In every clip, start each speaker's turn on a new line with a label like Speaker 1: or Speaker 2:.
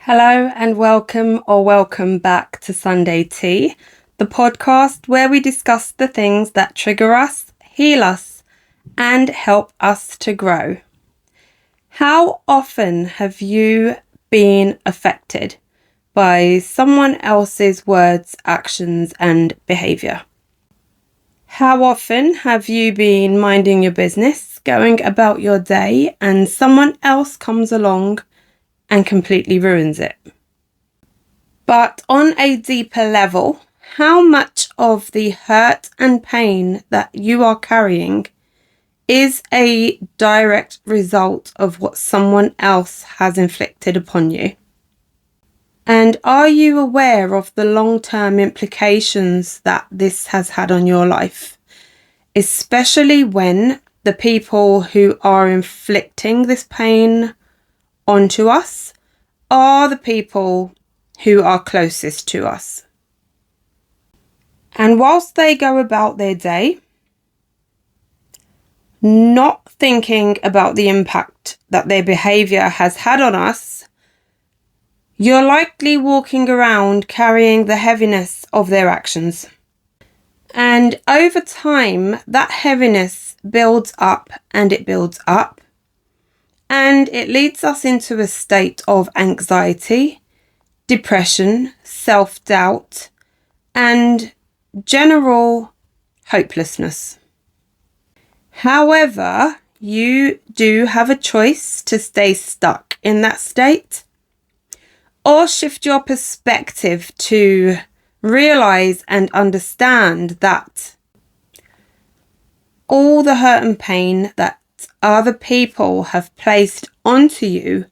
Speaker 1: Hello and welcome back to Sunday Tea, the podcast where we discuss the things that trigger us, heal us, and help us to grow. How often have you been affected by someone else's words, actions, and behaviour? How often have you been minding your business, going about your day, and someone else comes along and completely ruins it? But on a deeper level, how much of the hurt and pain that you are carrying is a direct result of what someone else has inflicted upon you? And are you aware of the long-term implications that this has had on your life? Especially when the people who are inflicting this pain onto us are the people who are closest to us. And whilst they go about their day, not thinking about the impact that their behaviour has had on us, you're likely walking around carrying the heaviness of their actions. And over time, that heaviness builds up and it builds up. And it leads us into a state of anxiety, depression, self-doubt, and general hopelessness. However, you do have a choice to stay stuck in that state or shift your perspective to realize and understand that all the hurt and pain that other people have placed onto you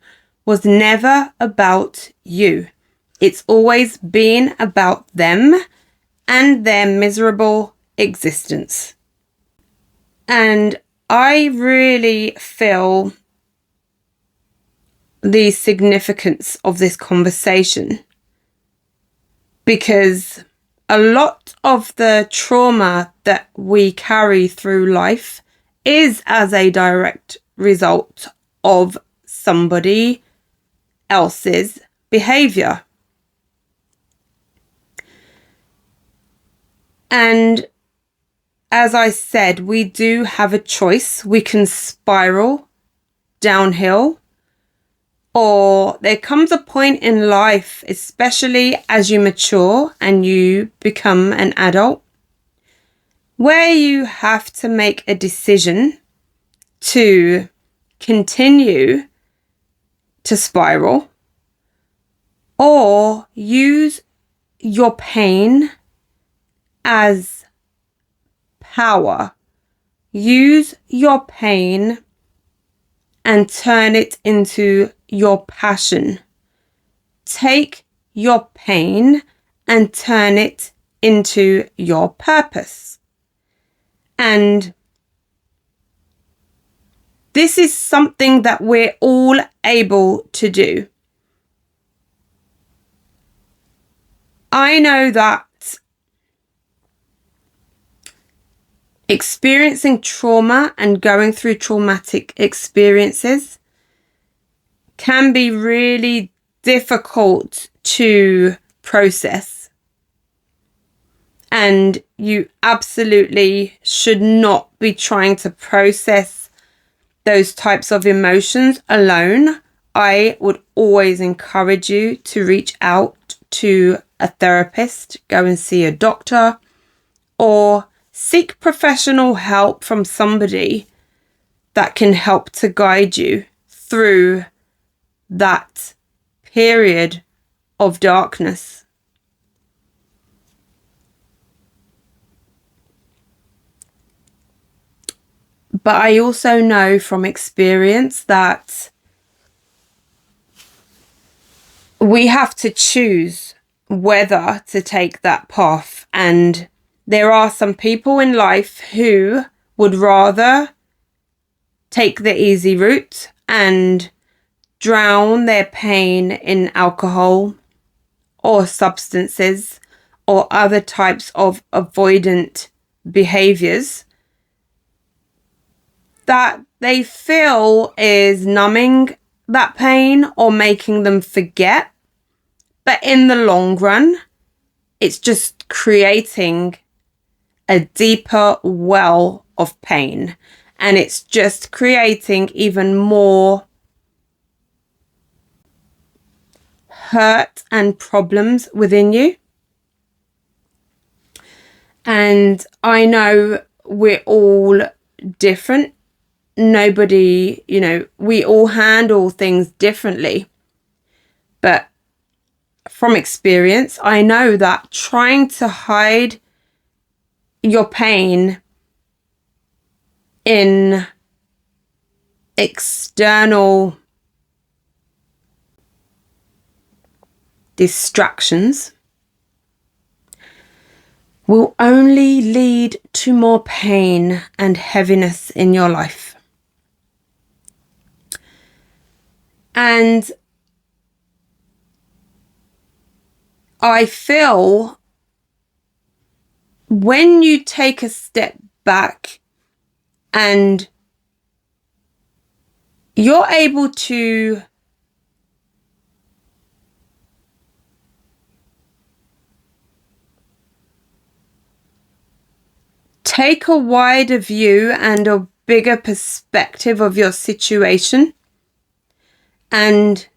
Speaker 1: was never about you. It's always been about them and their miserable existence. And I really feel the significance of this conversation because a lot of the trauma that we carry through life is as a direct result of somebody else's behaviour. And as I said, we do have a choice. We can spiral downhill, or there comes a point in life, especially as you mature and you become an adult, where you have to make a decision to continue to spiral or use your pain as power. Use your pain and turn it into your passion. Take your pain and turn it into your purpose. And this is something that we're all able to do. I know that experiencing trauma and going through traumatic experiences can be really difficult to process. And you absolutely should not be trying to process those types of emotions alone. I would always encourage you to reach out to a therapist, go and see a doctor, or seek professional help from somebody that can help to guide you through that period of darkness. But I also know from experience that we have to choose whether to take that path. And there are some people in life who would rather take the easy route and drown their pain in alcohol or substances or other types of avoidant behaviours that they feel is numbing that pain or making them forget But in the long run, it's just creating a deeper well of pain. And it's just creating even more hurt and problems within you. And I know we're all different. Nobody, we all handle things differently. But from experience, I know that trying to hide your pain in external distractions will only lead to more pain and heaviness in your life. And I feel when you take a step back and you're able to take a wider view and a bigger perspective of your situation and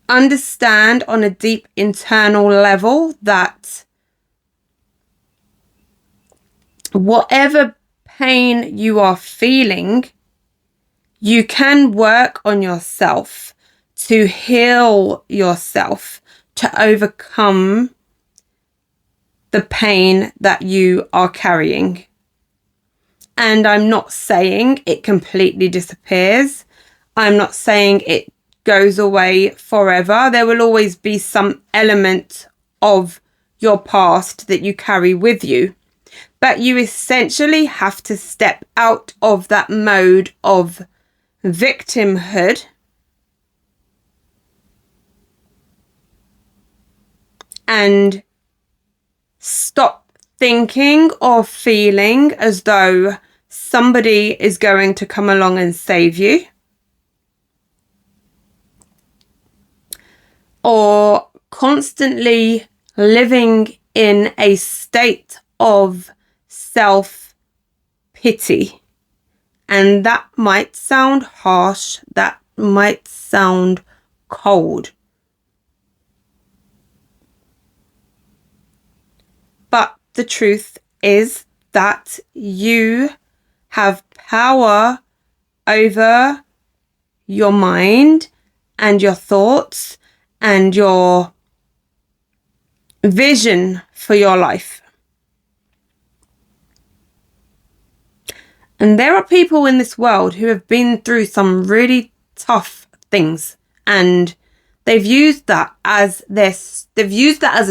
Speaker 1: understand on a deep internal level that whatever pain you are feeling, you can work on yourself to heal yourself, to overcome the pain that you are carrying. And I'm not saying it completely disappears. I'm not saying it goes away forever. There will always be some element of your past that you carry with you. But you essentially have to step out of that mode of victimhood and stop thinking or feeling as though somebody is going to come along and save you, or constantly living in a state of self-pity. And that might sound harsh, that might sound cold. But the truth is that you have power over your mind and your thoughts and your vision for your life. And there are people in this world who have been through some really tough things, and they've used that as this. They've used that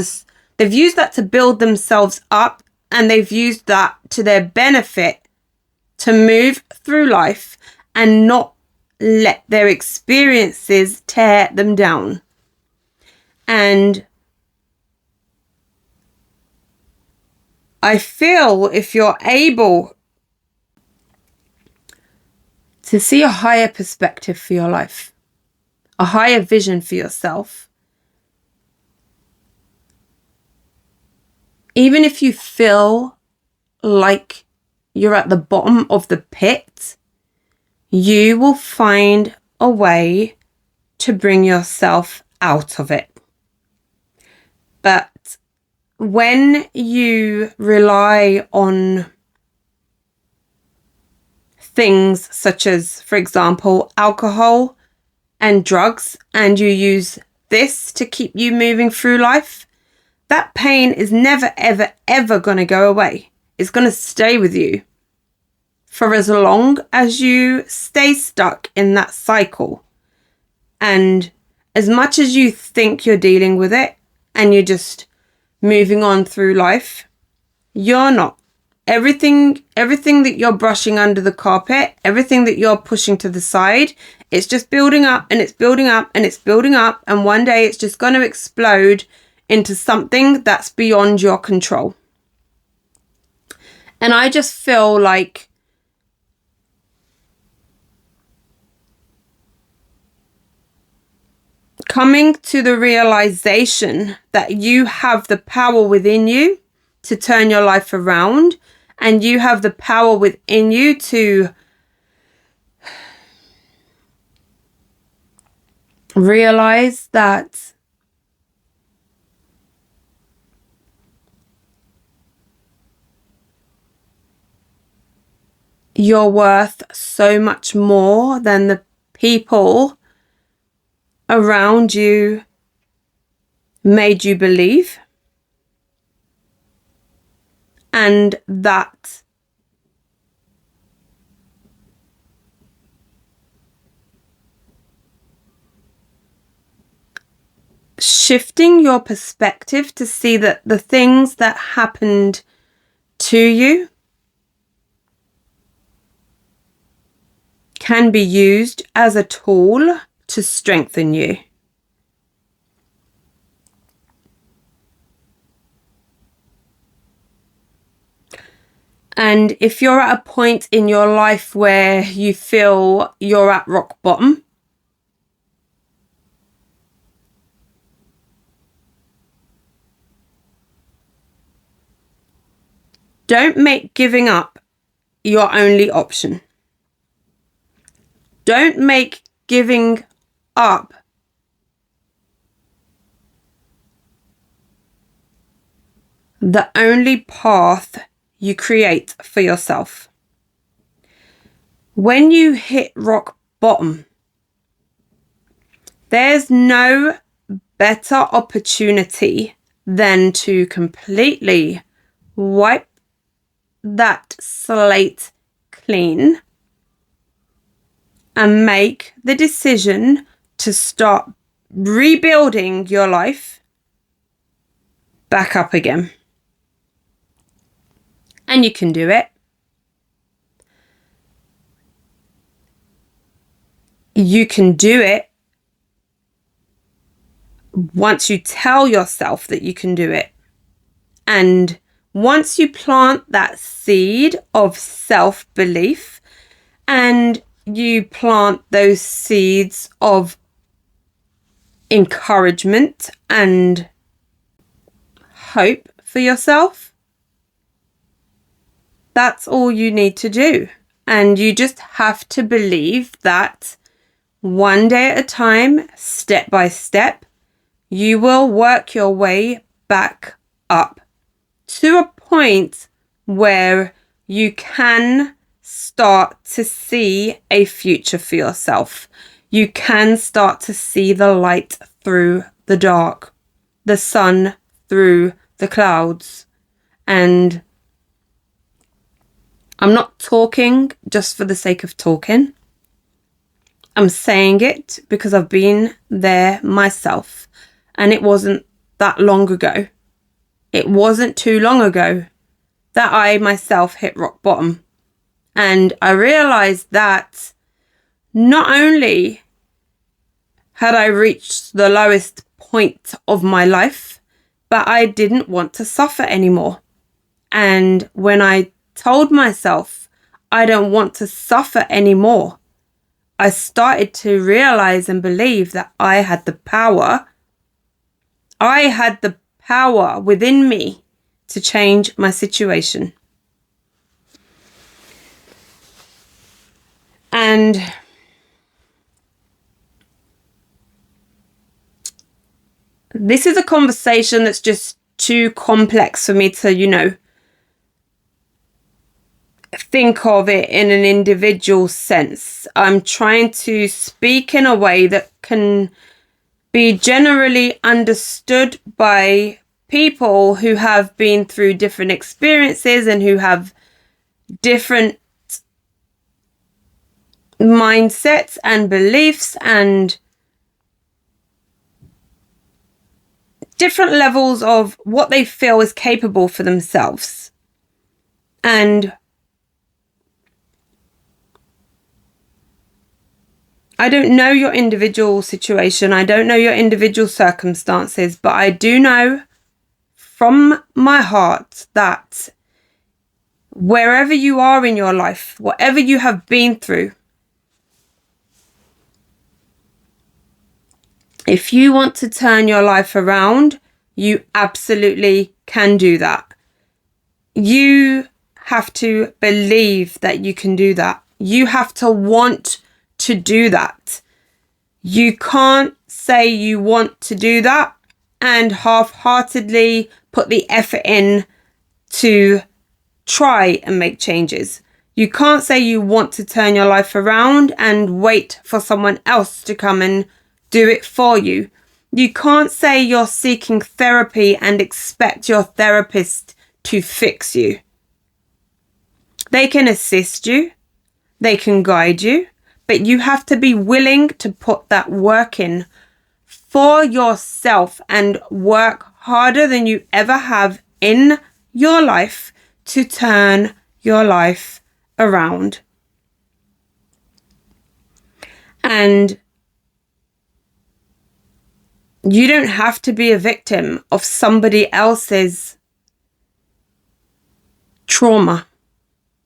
Speaker 1: to build themselves up, and they've used that to their benefit to move through life and not let their experiences tear them down. And I feel if you're able to see a higher perspective for your life, a higher vision for yourself, even if you feel like you're at the bottom of the pit, you will find a way to bring yourself out of it. But when you rely on things such as, for example, alcohol and drugs, and you use this to keep you moving through life, that pain is never, ever, ever going to go away. It's going to stay with you for as long as you stay stuck in that cycle. And as much as you think you're dealing with it and you're just moving on through life, you're not. Everything that you're brushing under the carpet, everything that you're pushing to the side, it's just building up and it's building up and it's building up. And one day it's just going to explode into something that's beyond your control. And I just feel like coming to the realization that you have the power within you to turn your life around, and you have the power within you to realize that you're worth so much more than the people around you made you believe. And that shifting your perspective to see that the things that happened to you can be used as a tool to strengthen you. And if you're at a point in your life where you feel you're at rock bottom, don't make giving up your only option. Don't make giving up the only path you create for yourself. When you hit rock bottom, there's no better opportunity than to completely wipe that slate clean and make the decision to start rebuilding your life back up again. And you can do it. You can do it once you tell yourself that you can do it. And once you plant that seed of self-belief and you plant those seeds of encouragement and hope for yourself, that's all you need to do. And you just have to believe that one day at a time, step by step, you will work your way back up to a point where you can start to see a future for yourself. You can start to see the light through the dark, the sun through the clouds. And I'm not talking just for the sake of talking. I'm saying it because I've been there myself, and it wasn't that long ago. It wasn't too long ago that I myself hit rock bottom. And I realized that not only had I reached the lowest point of my life, but I didn't want to suffer anymore. And when I told myself I don't want to suffer anymore, I started to realize and believe that I had the power. I had the power within me to change my situation. And this is a conversation that's just too complex for me to, think of it in an individual sense. I'm trying to speak in a way that can be generally understood by people who have been through different experiences and who have different mindsets and beliefs and different levels of what they feel is capable for themselves. And I don't know your individual situation. I don't know your individual circumstances, but I do know from my heart that wherever you are in your life, whatever you have been through, If you want to turn your life around, you absolutely can do that. You have to believe that you can do that. You have to want to do that. You can't say you want to do that and half-heartedly put the effort in to try and make changes. You can't say you want to turn your life around and wait for someone else to come and do it for you. You can't say you're seeking therapy and expect your therapist to fix you. They can assist you, they can guide you, but you have to be willing to put that work in for yourself and work harder than you ever have in your life to turn your life around. And you don't have to be a victim of somebody else's trauma.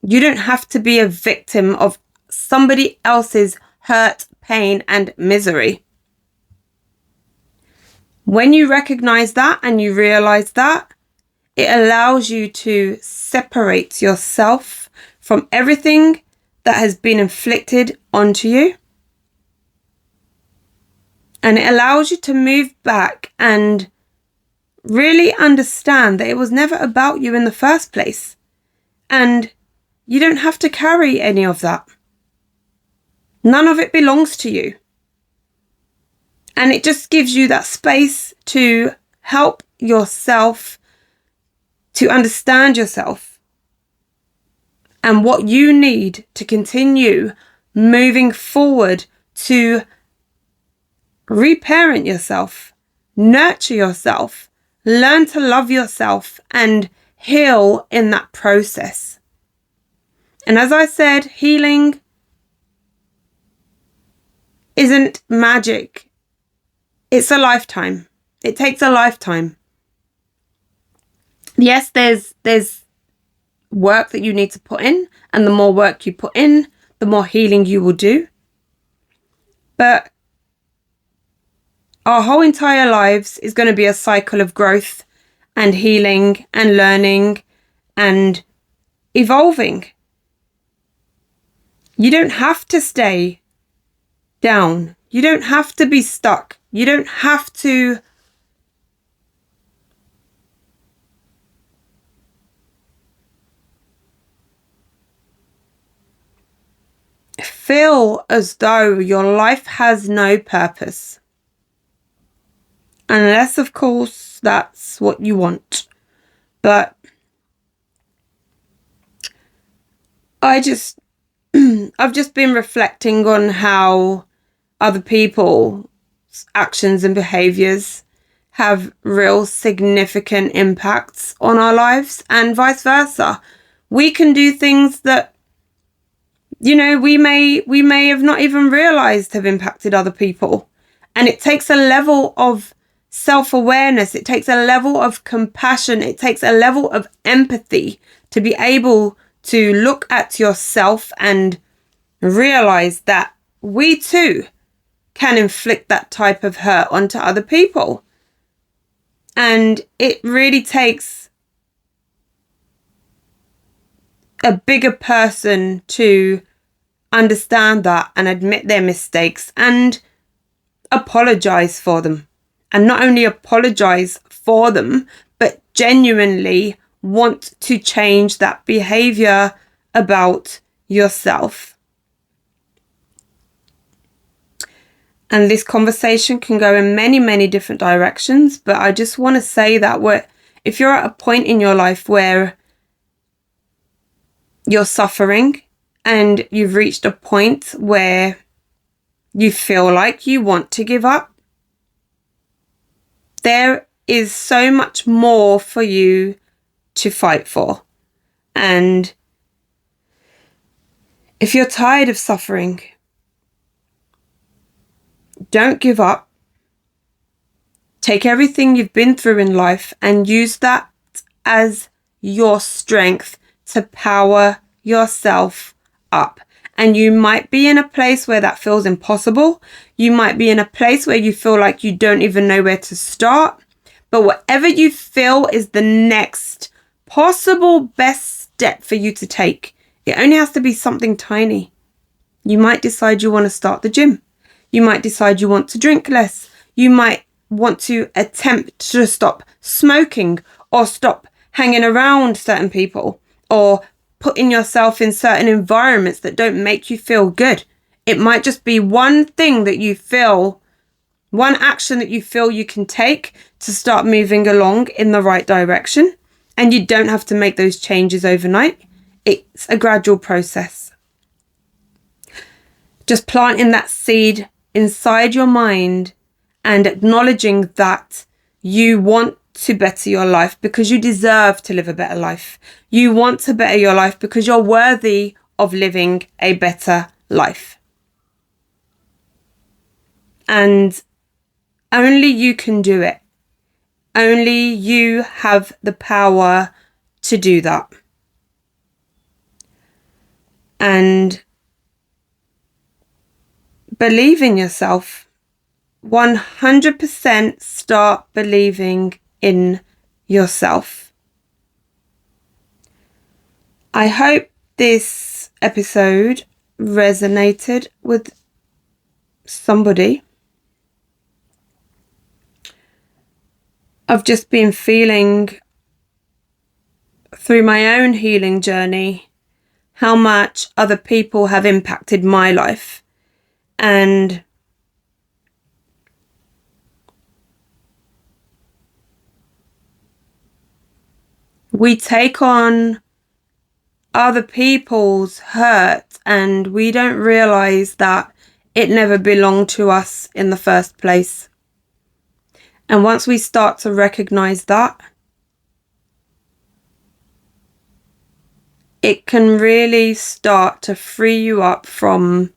Speaker 1: You don't have to be a victim of somebody else's hurt, pain, and misery. When you recognize that and you realize that, it allows you to separate yourself from everything that has been inflicted onto you. And it allows you to move back and really understand that it was never about you in the first place. And you don't have to carry any of that. None of it belongs to you. And it just gives you that space to help yourself to understand yourself and what you need to continue moving forward to reparent yourself, nurture yourself, learn to love yourself and heal in that process. And as I said, healing isn't magic. It's a lifetime. It takes a lifetime. Yes, there's work that you need to put in, and the more work you put in, the more healing you will do. But our whole entire lives is going to be a cycle of growth and healing and learning and evolving. You don't have to stay down. You don't have to be stuck. You don't have to feel as though your life has no purpose. Unless, of course, that's what you want. But I've just been reflecting on how other people's actions and behaviours have real significant impacts on our lives and vice versa. We can do things that, you know, we may have not even realised have impacted other people. And it takes a level of self-awareness, it takes a level of compassion, it takes a level of empathy to be able to look at yourself and realise that we too can inflict that type of hurt onto other people. And it really takes a bigger person to understand that and admit their mistakes and apologise for them. And not only apologise for them, but genuinely want to change that behaviour about yourself. And this conversation can go in many, many different directions. But I just want to say that if you're at a point in your life where you're suffering and you've reached a point where you feel like you want to give up, there is so much more for you to fight for. And if you're tired of suffering, don't give up. Take everything you've been through in life and use that as your strength to power yourself up And you might be in a place where that feels impossible. You might be in a place where you feel like you don't even know where to start. But whatever you feel is the next possible best step for you to take. It only has to be something tiny. You might decide you want to start the gym. You might decide you want to drink less. You might want to attempt to stop smoking or stop hanging around certain people or putting yourself in certain environments that don't make you feel good. It might just be one thing that you feel, one action that you feel you can take to start moving along in the right direction. And you don't have to make those changes overnight. It's a gradual process. Just planting that seed inside your mind and acknowledging that you want to better your life because you deserve to live a better life. You want to better your life because you're worthy of living a better life. And only you can do it. Only you have the power to do that. And believe in yourself. 100% start believing in yourself. I hope this episode resonated with somebody. I've just been feeling through my own healing journey how much other people have impacted my life. And we take on other people's hurt and we don't realize that it never belonged to us in the first place. And once we start to recognize that, it can really start to free you up from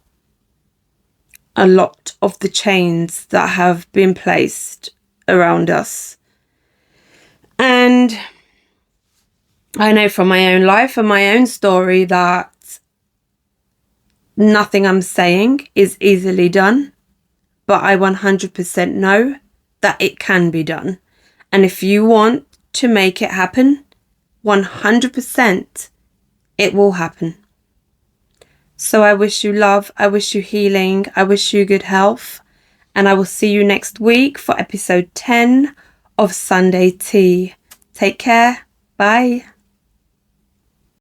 Speaker 1: a lot of the chains that have been placed around us. And I know from my own life and my own story that nothing I'm saying is easily done, but I 100% know that it can be done. And if you want to make it happen, 100% it will happen. So I wish you love, I wish you healing, I wish you good health, and I will see you next week for episode 10 of Sunday Tea. Take care. Bye.